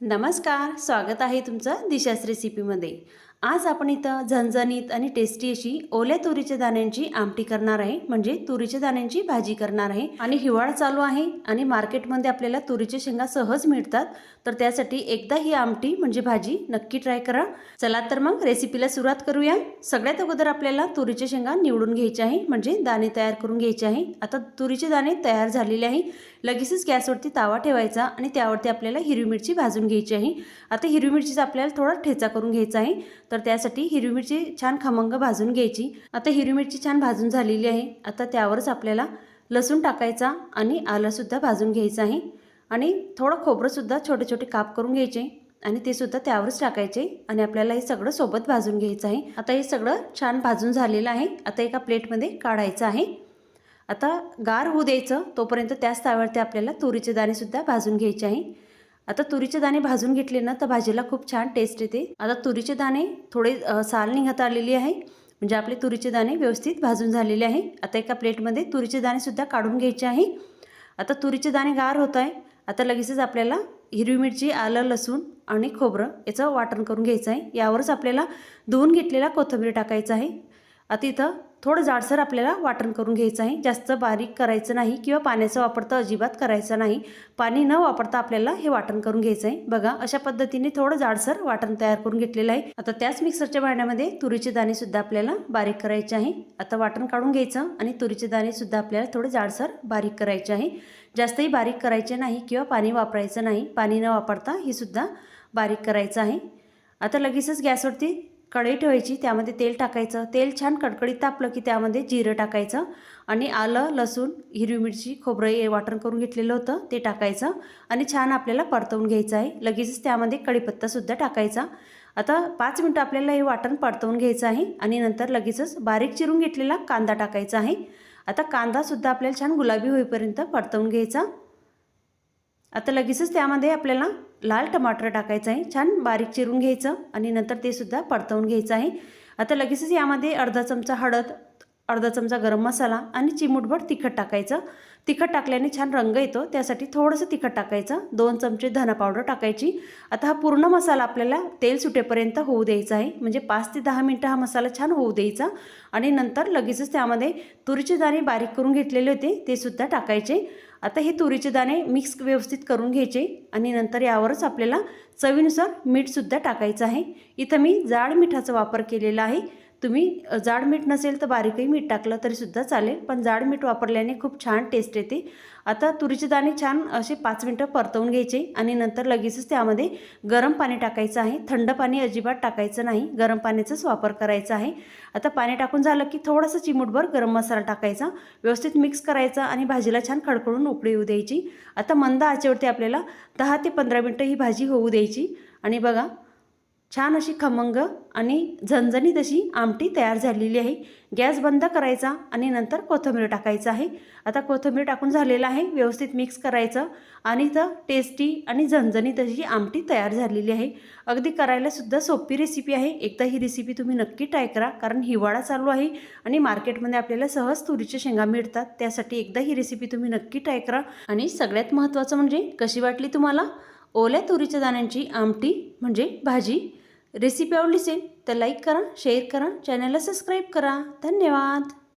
नमस्कार, स्वागत आहे तुमचं दिशाच रेसिपीमध्ये। आज आपण इथं झणझणीत आणि टेस्टी अशी ओल्या तुरीच्या दाण्यांची आमटी करणार आहे, म्हणजे तुरीच्या दाण्यांची भाजी करणार आहे। आणि हिवाळा चालू आहे आणि मार्केटमध्ये आपल्याला तुरीच्या शेंगा सहज मिळतात, तर त्यासाठी एकदा ही आमटी म्हणजे भाजी नक्की ट्राय करा। चला तर मग रेसिपीला सुरुवात करूया। सगळ्यात अगोदर आपल्याला तुरीच्या शेंगा निवडून घ्यायचे आहे, म्हणजे दाणे तयार करून घ्यायचे आहे। आता तुरीचे दाणे तयार झालेले आहे। लगेचच गॅसवरती तावा ठेवायचा आणि त्यावरती आपल्याला हिरवी मिरची भाजून घ्यायची आहे। आता हिरवी मिरचीचा आपल्याला थोडा ठेचा करून घ्यायचा आहे, तर त्यासाठी हिरवी मिरची छान खमंग भाजून घ्यायची। आता हिरवी मिरची छान भाजून झालेली आहे। आता त्यावरच आपल्याला लसूण टाकायचा आणि आलं सुद्धा भाजून घ्यायचं आहे आणि थोडं खोबरं सुद्धा छोटे छोटे काप करून घ्यायचे आणि ते सुद्धा त्यावरच टाकायचे आणि आपल्याला हे सगळं सोबत भाजून घ्यायचं आहे। आता हे सगळं छान भाजून झालेलं आहे। आता एका प्लेटमध्ये काढायचं आहे। आता गार होऊ द्यायचं, तोपर्यंत त्याच ताव्यावरती आपल्याला तुरीचे दाणे सुद्धा भाजून घ्यायचे आहे। आता तुरीचे दाणे भाजून घेतले ना तर भाजीला खूप छान टेस्ट येते। आता तुरीचे दाणे थोडे साल निघत आलेली आहे, म्हणजे आपले तुरीचे दाणे व्यवस्थित भाजून झालेले आहे। आता एका प्लेटमध्ये तुरीचे दाणे सुद्धा काढून घ्यायचे आहे। आता तुरीचे दाणे गार होत आहे। आता लगेचच आपल्याला हिरवी मिरची, आलं, लसूण आणि खोबरं याचं वाटण करून घ्यायचं आहे। यावरच आपल्याला धुवून घेतलेला कोथिंबीर टाकायचं आहे। आता इथं थोडं जाडसर आपल्याला वाटण करून घ्यायचं आहे, जास्त बारीक करायचं नाही किंवा पाण्याचा वापर तर अजिबात करायचा नाही। पाणी न वापरता आपल्याला हे वाटण करून घ्यायचं आहे। बघा, अशा पद्धतीने थोडं जाडसर वाटण तयार करून घेतलेलं आहे। आता त्याच मिक्सरच्या भांड्यामध्ये तुरीचे दाणे सुद्धा आपल्याला बारीक करायचे आहे। आता वाटण काढून घ्यायचं आणि तुरीचे दाणे सुद्धा आपल्याला थोडे जाडसर बारीक करायचे आहे। जास्तही बारीक करायचे नाही किंवा पाणी वापरायचं नाही, पाणी न वापरता हे सुद्धा बारीक करायचं आहे। आता लगेचच गॅसवरती कढई ठेवायची, त्यामध्ये तेल टाकायचं। तेल छान कडकडीत तापलं की त्यामध्ये जिरं टाकायचं आणि आलं, लसूण, हिरवी मिरची, खोबरं हे वाटण करून घेतलेलं होतं ते टाकायचं आणि छान आपल्याला परतवून घ्यायचं आहे। लगेचच त्यामध्ये कढीपत्तासुद्धा टाकायचा। आता 5 मिनटं आपल्याला हे वाटण परतवून घ्यायचं आहे आणि नंतर लगेचच बारीक चिरून घेतलेला कांदा टाकायचा आहे। आता कांदासुद्धा आपल्याला छान गुलाबी होईपर्यंत परतवून घ्यायचा। आता लगेचच त्यामध्ये आपल्याला लाल टमाटर टाकायचं आहे, छान बारीक चिरून घ्यायचं आणि नंतर ते सुद्धा परतवून घ्यायचं आहे। आता लगेचच यामध्ये अर्धा चमचा हळद, अर्धा चमचा गरम मसाला आणि चिमूटभर तिखट टाकायचं। तिखट टाकल्याने छान रंग येतो, त्यासाठी थोडंसं तिखट टाकायचं। 2 चमचे धना पावडर टाकायची। आता हा पूर्ण मसाला आपल्याला तेल सुटेपर्यंत होऊ द्यायचा आहे, म्हणजे 5 ते 10 मिनटं हा मसाला छान होऊ द्यायचा आणि नंतर लगेचच त्यामध्ये तुरीचे दाणे बारीक करून घेतलेले होते ते सुद्धा टाकायचे। आता हे तुरीचे दाणे मिक्स व्यवस्थित करून घ्यायचे आणि नंतर यावरच आपल्याला चवीनुसार मीठ सुद्धा टाकायचं आहे। इथं मी जाड मिठाचा वापर केलेला आहे। तुम्ही जाड मीठ नसेल तर बारीकही मीठ टाकलं तरी सुद्धा चालेल, पण जाड मीठ वापरल्याने खूप छान टेस्ट येते। आता तुरीचे दाणे छान असे 5 मिनटं परतवून घ्यायचे आणि नंतर लगेचच त्यामध्ये गरम पाणी टाकायचं आहे। थंड पाणी अजिबात टाकायचं नाही, गरम पाण्याचाच वापर करायचा आहे। आता पाणी टाकून झालं की थोडंसं चिमूटभर गरम मसाला टाकायचा, व्यवस्थित मिक्स करायचा आणि भाजीला छान खडखडून उकळी येऊ द्यायची। आता मंद आचेवरती आपल्याला 10 ते 15 मिनटं ही भाजी होऊ द्यायची आणि बघा, छान अशी खमंग आणि झणझणीत अशी आमटी तयार झालेली आहे। गॅस बंद करायचा आणि नंतर कोथिंबीर टाकायचं आहे। आता कोथिंबीर टाकून झालेलं आहे, व्यवस्थित मिक्स करायचं आणि इथं टेस्टी आणि झणझणीत अशी आमटी तयार झालेली आहे। अगदी करायला सुद्धा सोपी रेसिपी आहे। एकदा ही रेसिपी तुम्ही नक्की ट्राय करा, कारण हिवाळा चालू आहे आणि मार्केटमध्ये आपल्याला सहज तुरीच्या शेंगा मिळतात, त्यासाठी एकदा ही रेसिपी तुम्ही नक्की ट्राय करा। आणि सगळ्यात महत्त्वाचं म्हणजे कशी वाटली तुम्हाला ओल्या तुरीच्या दाण्यांची आमटी म्हणजे भाजी? रेसिपी आवडली असेल तर लाईक करा, शेअर करा, चॅनलला सबस्क्राईब करा। धन्यवाद।